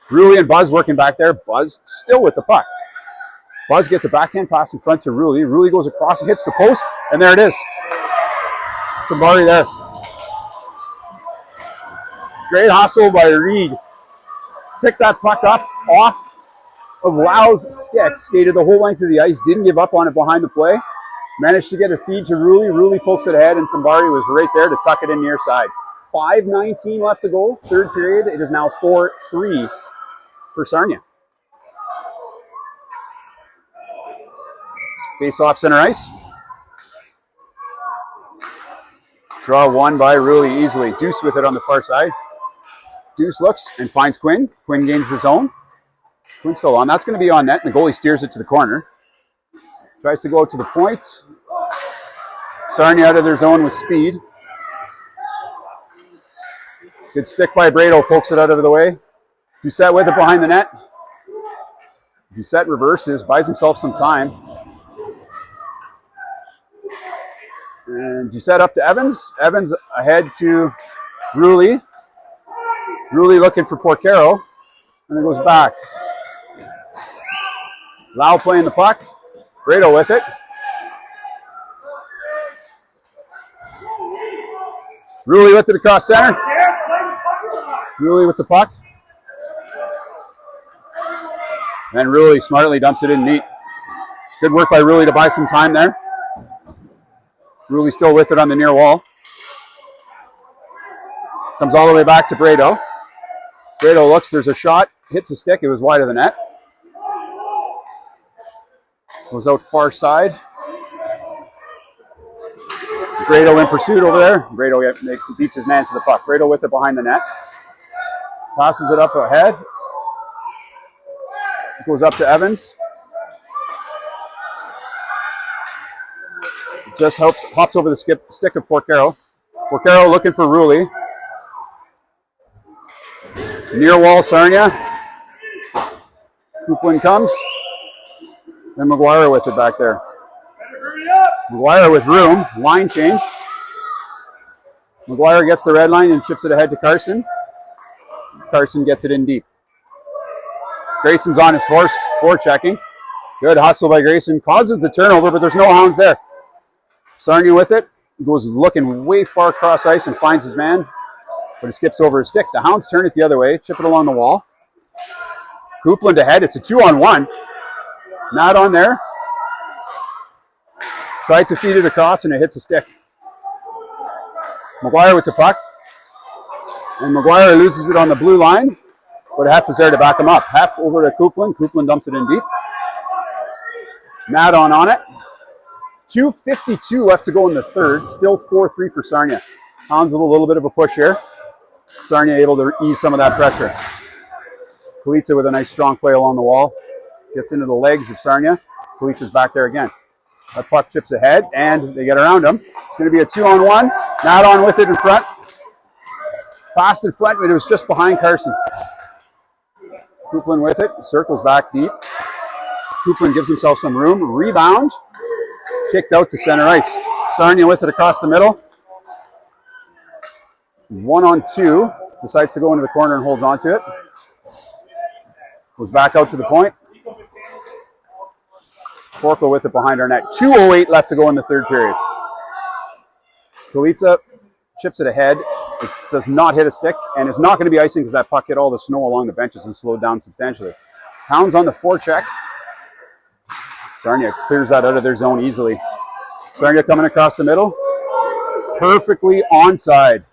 Rulli and Buzz working back there. Buzz still with the puck. Buzz gets a backhand pass in front to Rulli. Rulli goes across and hits the post, and there it is. Tambari there. Great hustle by Reed. Picked that puck up off of Lau's stick. Skated the whole length of the ice. Didn't give up on it behind the play. Managed to get a feed to Rulli. Rulli pokes it ahead, and Tambari was right there to tuck it in near side. 5:19 left to go. Third period. It is now 4-3 for Sarnia. Face off center ice. Draw one by Rulli easily. Deuce with it on the far side. Deuce looks and finds Quinn. Quinn gains the zone. Quinn's still on. That's going to be on net. And the goalie steers it to the corner. Tries to go to the point. Sarnia out of their zone with speed. Good stick by Brado. Pokes it out of the way. Doucette with it behind the net. Doucette reverses. Buys himself some time. And Doucette up to Evans. Evans ahead to Rulli. Rulli looking for Porcaro. And it goes back. Lau playing the puck. Grado with it. Ruley with it across center. Ruley with the puck. And Ruley smartly dumps it in neat. Good work by Ruley to buy some time there. Ruley still with it on the near wall. Comes all the way back to Brado. Brado looks, there's a shot, hits a stick, it was wide of the net. Goes out far side. Brado in pursuit over there. Brado beats his man to the puck. Brado with it behind the net. Passes it up ahead. Goes up to Evans. Just hops over the stick of Porcaro. Porcaro looking for Ruley. Near wall, Sarnia. Kuplin comes. And McGuire with it back there. McGuire with room. Line change. McGuire gets the red line and chips it ahead to Carson. Carson gets it in deep. Grayson's on his horse, forechecking. Good hustle by Grayson. Causes the turnover, but there's no Hounds there. Sarnia with it. Goes looking way far across ice and finds his man, but he skips over his stick. The Hounds turn it the other way, chip it along the wall. Coupland ahead. It's a 2-on-1. Not on there. Tried to feed it across and it hits a stick. McGuire with the puck. And McGuire loses it on the blue line, but Heff is there to back him up. Heff over to Coupland. Coupland dumps it in deep. Not on it. 2:52 left to go in the third. Still 4-3 for Sarnia. Hounds with a little bit of a push here. Sarnia able to ease some of that pressure. Kalitsa with a nice strong play along the wall. Gets into the legs of Sarnia. Kalitsa's back there again. That puck chips ahead, and they get around him. It's going to be a 2-on-1. Not on with it in front. Passed in front, but it was just behind Carson. Coupland with it. Circles back deep. Coupland gives himself some room. Rebound. Kicked out to center ice. Sarnia with it across the middle. 1-on-2. Decides to go into the corner and holds on to it. Goes back out to the point. Porco with it behind our net. 2:08 left to go in the third period. Kalitsa chips it ahead. It does not hit a stick, and it's not going to be icing because that puck hit all the snow along the benches and slowed down substantially. Hounds on the forecheck. Sarnia clears that out of their zone easily. Sarnia coming across the middle. Perfectly onside.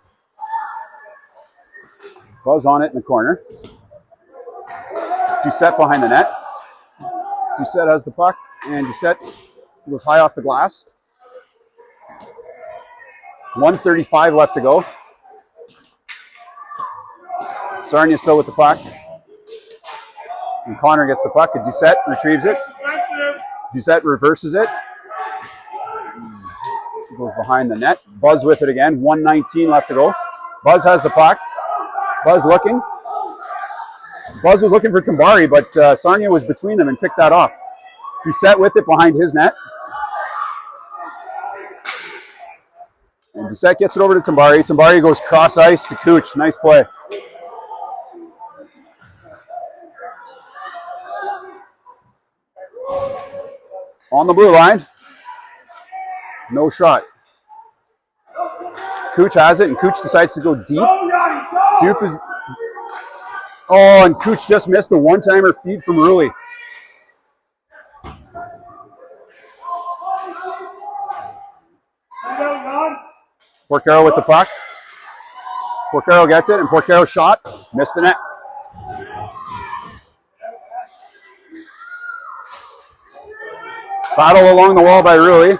Buzz on it in the corner. Doucette behind the net. Doucette has the puck, and Doucette goes high off the glass. 1:35 left to go. Sarnia still with the puck. And Connor gets the puck, and Doucette retrieves it. Doucette reverses it. Goes behind the net. Buzz with it again. 1:19 left to go. Buzz has the puck. Buzz looking. Buzz was looking for Tambari, but Sarnia was between them and picked that off. Doucette with it behind his net. And Doucette gets it over to Tambari. Tambari goes cross ice to Cooch. Nice play. On the blue line. No shot. Cooch has it, and Cooch decides to go deep. Dupe is... Oh, and Cooch just missed the one-timer feed from Ruley. Porcaro with the puck. Porcaro gets it, and Porcaro shot. Missed the net. Battle along the wall by Ruley.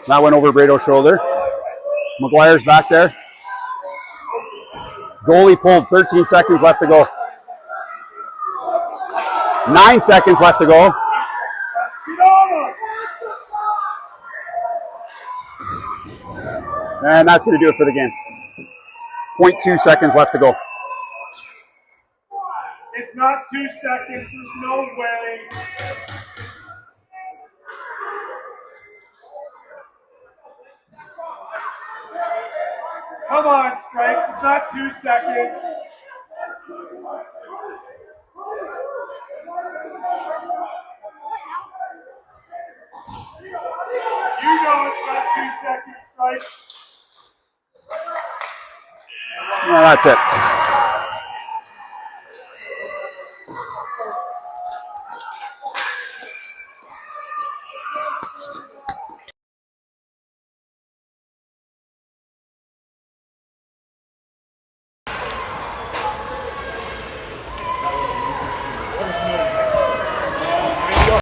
That went over Brado's shoulder. McGuire's back there. Goalie pulled, 13 seconds left to go. 9 seconds left to go. And that's going to do it for the game. 0.2 seconds left to go. It's not 2 seconds. There's no way. Come on, Stripes. It's not 2 seconds. got 2 seconds, strike. Well, that's it.